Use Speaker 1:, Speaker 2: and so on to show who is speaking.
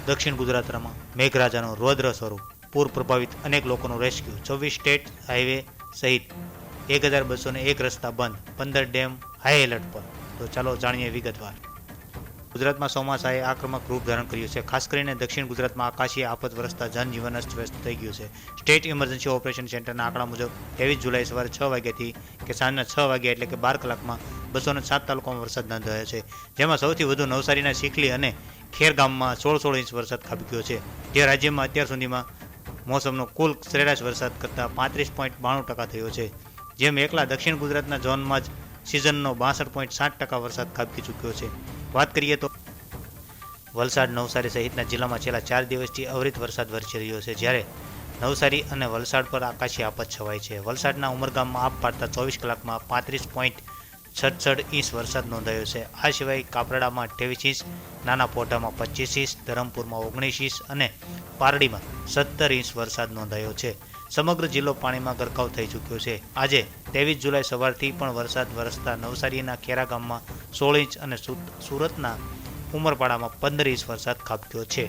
Speaker 1: દક્ષિણ ગુજરાતમાં મેઘરાજાનું રૌદ્ર સ્વરૂપ, પૂર પ્રભાવિત અનેક લોકોનું રેસ્ક્યુ, 24 સ્ટેટ હાઈવે સહિત 1201 રસ્તા બંધ, 15 ડેમ હાઈ એલર્ટ પર. તો ચાલો જાણીએ વિગતવાર. ગુજરાતમાં ચોમાસાએ આક્રમક રૂપ ધારણ કર્યું છે. ખાસ કરીને દક્ષિણ ગુજરાતમાં આકાશીય આફત વરસતા જનજીવન અસ્તવ્યસ્ત થઈ ગયું છે. સ્ટેટ ઇમરજન્સી ઓપરેશન સેન્ટરના આંકડા મુજબ 23 જુલાઈ સવારે 6 વાગ્યાથી કે સાંજના 6 વાગ્યા એટલે કે 12 કલાકમાં 207 તાલુકામાં વરસાદ નોંધાયો છે. જેમાં સૌથી વધુ નવસારીના ચીખલી અને ખેર ગામમાં 16 ઇંચ વરસાદ ખાબક્યો છે, જે રાજ્યમાં અત્યાર સુધીમાં મોસમનો કુલ સરેરાશ વરસાદ કરતાં 35.92% થયો છે. જેમ એકલા દક્ષિણ ગુજરાતના ઝોનમાં જ સિઝનનો 62.7% વરસાદ ખાબકી ચૂક્યો છે. વાત કરીએ તો વલસાડ, નવસારી સહિતના જિલ્લામાં છેલ્લા 4 દિવસથી અવિરત વરસાદ વરસી રહ્યો છે, જ્યારે નવસારી અને વલસાડ પર આકાશી આફત છવાઈ છે. વલસાડના ઉમરગામમાં આપ પાડતા 24 કલાકમાં 35.66 ઇંચ વરસાદ નોંધાયો છે. આ સિવાય કાપરાડામાં 28 ઇંચ, નાના પોઢામાં 25 ઇંચ, ધરમપુરમાં 19 ઇંચ અને પારડીમાં 17 ઇંચ વરસાદ નોંધાયો છે. સમગ્ર જિલ્લો પાણીમાં ગરકાવ થઈ ચૂક્યો છે. આજે 23 જુલાઈ સવારથી પણ વરસાદ વરસતા નવસારીના ખેરા ગામમાં 16 ઇંચ અને સુરતના ઉમરપાડામાં 15 ઇંચ વરસાદ ખાબક્યો છે.